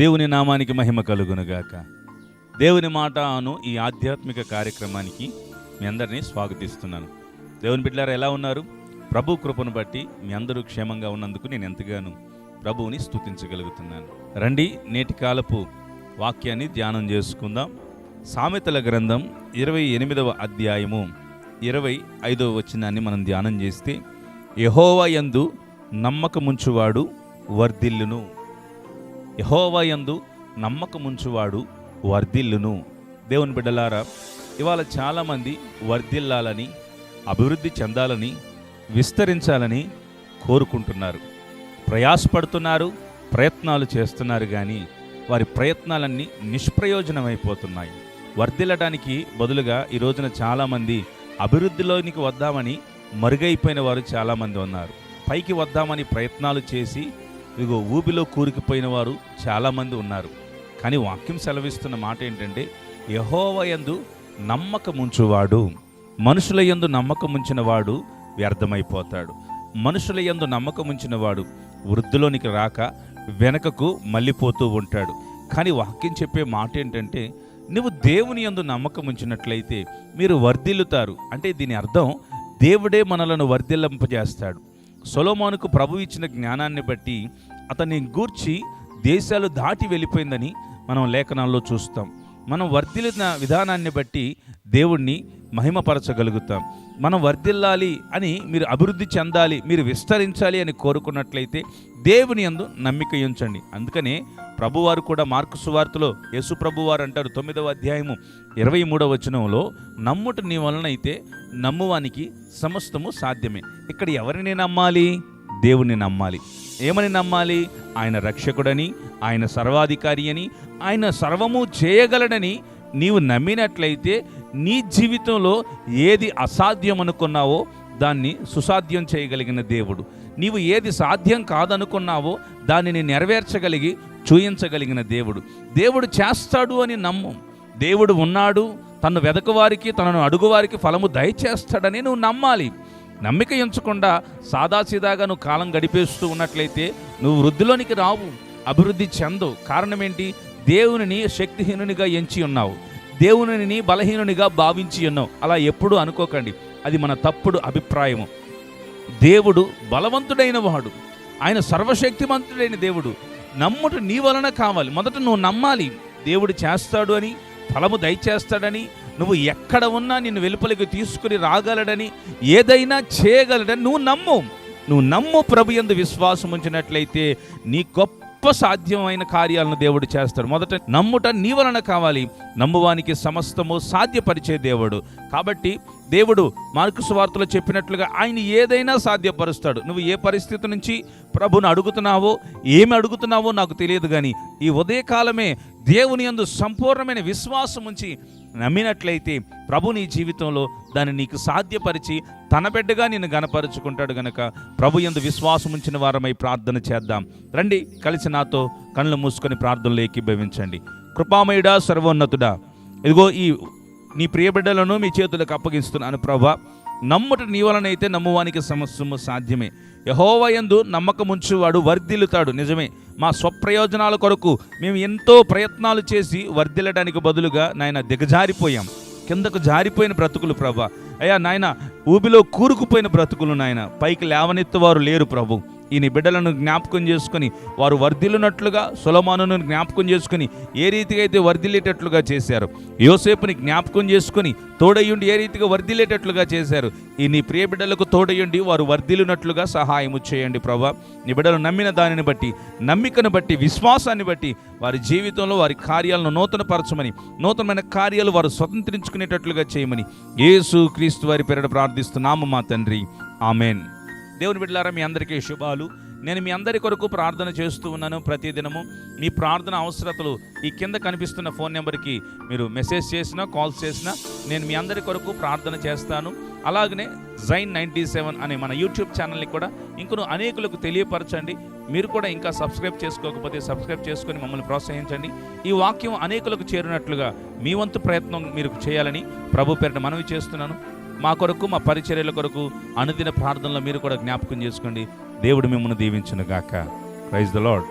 దేవుని నామానికి మహిమ కలుగునుగాక. దేవుని మాట అను ఈ ఆధ్యాత్మిక కార్యక్రమానికి మీ అందరినీ స్వాగతిస్తున్నాను. దేవుని బిడ్డలారా, ఎలా ఉన్నారు? ప్రభు కృపను బట్టి మీ అందరూ క్షేమంగా ఉన్నందుకు నేను ఎంతగానో ప్రభువుని స్తుతించగలుగుతున్నాను. రండి, నేటి కాలపు వాక్యాన్ని ధ్యానం చేసుకుందాం. సామెతల గ్రంథం 28వ అధ్యాయము 25వ వచనాన్ని మనం ధ్యానం చేస్తే, యెహోవా యందు నమ్మకముంచువాడు వర్ధిల్లును. యెహోవా యందు నమ్మకముంచువాడు వర్ధిల్లును. దేవుని బిడ్డలారా, ఇవాళ చాలామంది వర్ధిల్లాలని, అభివృద్ధి చెందాలని, విస్తరించాలని కోరుకుంటున్నారు, ప్రయాసపడుతున్నారు, ప్రయత్నాలు చేస్తున్నారు. కానీ వారి ప్రయత్నాలన్నీ నిష్ప్రయోజనమైపోతున్నాయి. వర్ధిల్లడానికి బదులుగా ఈ రోజున చాలామంది అభివృద్ధిలోనికి వద్దామని మరుగైపోయిన వారు చాలామంది ఉన్నారు. పైకి వద్దామని ప్రయత్నాలు చేసి ఇదిగో ఊబిలో కూరుకుపోయిన వారు చాలామంది ఉన్నారు. కానీ వాక్యం సెలవిస్తున్న మాట ఏంటంటే, యెహోవా యందు నమ్మకముంచువాడు, మనుషుల యందు నమ్మకముంచిన వాడు వ్యర్థమైపోతాడు. మనుషుల యందు నమ్మకముంచిన వాడు వృద్ధిలోనికి రాక వెనకకు మళ్ళీపోతూ ఉంటాడు. కానీ వాక్యం చెప్పే మాట ఏంటంటే, నువ్వు దేవుని యందు నమ్మకముంచినట్లయితే మీరు వర్ధిల్లుతారు. అంటే దీని అర్థం, దేవుడే మనలను వర్ధిల్లింపజేస్తాడు. సొలొమోనుకు ప్రభు ఇచ్చిన జ్ఞానాన్ని బట్టి అతన్ని గూర్చి దేశాలు దాటి వెళ్ళిపోయిందని మనం లేఖనాల్లో చూస్తాం. మనం వర్ధిల్లిన విధానాన్ని బట్టి దేవుణ్ణి మహిమపరచగలుగుతాం. మనం వర్ధిల్లాలి అని, మీరు అభివృద్ధి చెందాలి, మీరు విస్తరించాలి అని కోరుకున్నట్లయితే దేవుని యందు నమ్మిక ఉంచండి. అందుకనే ప్రభువారు కూడా మార్కు సువార్తలో యేసు ప్రభువారు అంటారు, 9వ అధ్యాయము 23వ వచనంలో, నమ్ముట నీ వలన అయితే నమ్మువానికి సమస్తము సాధ్యమే. ఇక్కడ ఎవరిని నమ్మాలి? దేవుణ్ణి నమ్మాలి. ఏమని నమ్మాలి? ఆయన రక్షకుడని, ఆయన సర్వాధికారి అని, ఆయన సర్వము చేయగలడని నీవు నమ్మినట్లయితే నీ జీవితంలో ఏది అసాధ్యం అనుకున్నావో దాన్ని సుసాధ్యం చేయగలిగిన దేవుడు. నీవు ఏది సాధ్యం కాదనుకున్నావో దానిని నెరవేర్చగలిగి చూయించగలిగిన దేవుడు. దేవుడు చేస్తాడు అని నమ్ము. దేవుడు ఉన్నాడు, తను వెదకువారికి, తనను అడుగువారికి ఫలము దయచేస్తాడని నువ్వు నమ్మాలి. నమ్మిక ఎంచకుండా సాదాసీదాగా నువ్వు కాలం గడిపేస్తూ ఉన్నట్లయితే నువ్వు వృద్ధిలోనికి రావు, అభివృద్ధి చెందవు. కారణం ఏంటి? దేవునిని శక్తిహీనునిగా ఎంచి ఉన్నావు, దేవునిని బలహీనునిగా భావించి ఉన్నావు. అలా ఎప్పుడూ అనుకోకండి, అది మన తప్పుడు అభిప్రాయము. దేవుడు బలవంతుడైన వాడు, ఆయన సర్వశక్తిమంతుడైన దేవుడు. నమ్ముట నీ వలన కావాలి. మొదట నువ్వు నమ్మాలి, దేవుడు చేస్తాడు అని, ఫలము దయచేస్తాడని, నువ్వు ఎక్కడ ఉన్నా నిన్ను వెలుపలికి తీసుకుని రాగలడని, ఏదైనా చేయగలడని నువ్వు నమ్ము. ప్రభు యందు విశ్వాసం ఉంచినట్లయితే నీ గొప్ప సాధ్యమైన కార్యాలను దేవుడు చేస్తాడు. మొదట నమ్ముట నీ వలన కావాలి. నమ్మువానికి సమస్తము సాధ్యపరిచే దేవుడు. కాబట్టి దేవుడు మార్కు సువార్తలో చెప్పినట్లుగా ఆయన ఏదైనా సాధ్యపరుస్తాడు. నువ్వు ఏ పరిస్థితి నుంచి ప్రభుని అడుగుతున్నావో, ఏమి అడుగుతున్నావో నాకు తెలియదు, కానీ ఈ ఉదయకాలమే దేవుని యందు సంపూర్ణమైన విశ్వాసం ఉంచి నమ్మినట్లయితే ప్రభు నీ జీవితంలో దాన్ని నీకు సాధ్యపరిచి తన బిడ్డగా నిన్ను గణపరుచుకుంటాడు. గనక ప్రభు యందు విశ్వాసం ఉంచిన వారమై ప్రార్థన చేద్దాం. రండి, కలిసి నాతో కళ్ళు మూసుకొని ప్రార్థనలో ఏకీభవించండి. కృపామయుడా, సర్వోన్నతుడా, ఇదిగో ఈ నీ ప్రియ బిడ్డలను మీ చేతులకు అప్పగిస్తున్నాను. ప్రభా, నమ్ముట నీ వలనైతే నమ్మువానికి సమస్తము సాధ్యమే. యెహోవా యందు నమ్మకముంచువాడు వర్ధిల్లుతాడు. నిజమే, మా స్వప్రయోజనాల కొరకు మేము ఎంతో ప్రయత్నాలు చేసి వర్ధిల్లడానికి బదులుగా నాయన దిగజారిపోయాం. కిందకు జారిపోయిన బ్రతుకులు ప్రభా. అయ్యా నాయన, ఊబిలో కూరుకుపోయిన బ్రతుకులు నాయన, పైకి లేవనెత్తువారు లేరు ప్రభు. ఈ నీ బిడ్డలను జ్ఞాపకం చేసుకుని వారు వర్ధిల్లునట్లుగా, సొలొమోనును జ్ఞాపకం చేసుకుని ఏ రీతిగా అయితే వర్ధిల్లేటట్లుగా చేశారు, యోసేపుని జ్ఞాపకం చేసుకుని తోడయ్యుండి ఏ రీతిగా వర్ధిల్లేటట్లుగా చేశారు, ఈ నీ ప్రియ బిడ్డలకు తోడయ్యుండి వారు వర్ధిల్లునట్లుగా సహాయము చేయండి ప్రభా. నీ బిడ్డలు నమ్మిన దానిని బట్టి, నమ్మికను బట్టి, విశ్వాసాన్ని బట్టి వారి జీవితంలో వారి కార్యాలను నూతనపరచమని, నూతనమైన కార్యాలు వారు స్వతంత్రించుకునేటట్లుగా చేయమని యేసు క్రీస్తు వారి పేరిట ప్రార్థిస్తున్నాము మా తండ్రి, ఆమెన్. దేవుని బిడ్డలారా, మీ అందరికీ శుభాలు. నేను మీ అందరి కొరకు ప్రార్థన చేస్తూ ఉన్నాను. ప్రతిదినము మీ ప్రార్థన అవసరతలు ఈ కింద కనిపిస్తున్న ఫోన్ నెంబర్కి మీరు మెసేజ్ చేసినా, కాల్స్ చేసినా నేను మీ అందరి కొరకు ప్రార్థన చేస్తాను. అలాగనే జైన్ 97 అనే మన యూట్యూబ్ ఛానల్ని కూడా ఇంకొను అనేకులకు తెలియపరచండి. మీరు కూడా ఇంకా సబ్స్క్రైబ్ చేసుకోకపోతే సబ్స్క్రైబ్ చేసుకొని మమ్మల్ని ప్రోత్సహించండి. ఈ వాక్యం అనేకులకు చేరినట్లుగా మీ వంతు ప్రయత్నం మీరు చేయాలని ప్రభు పేరిట మనవి చేస్తున్నాను. మా కొరకు, మా పరిచర్యల కొరకు అనుదిన ప్రార్థనలో మీరు కూడా జ్ఞాపకం చేసుకోండి. దేవుడు మిమ్మల్ని దీవించును గాక. Praise the lord.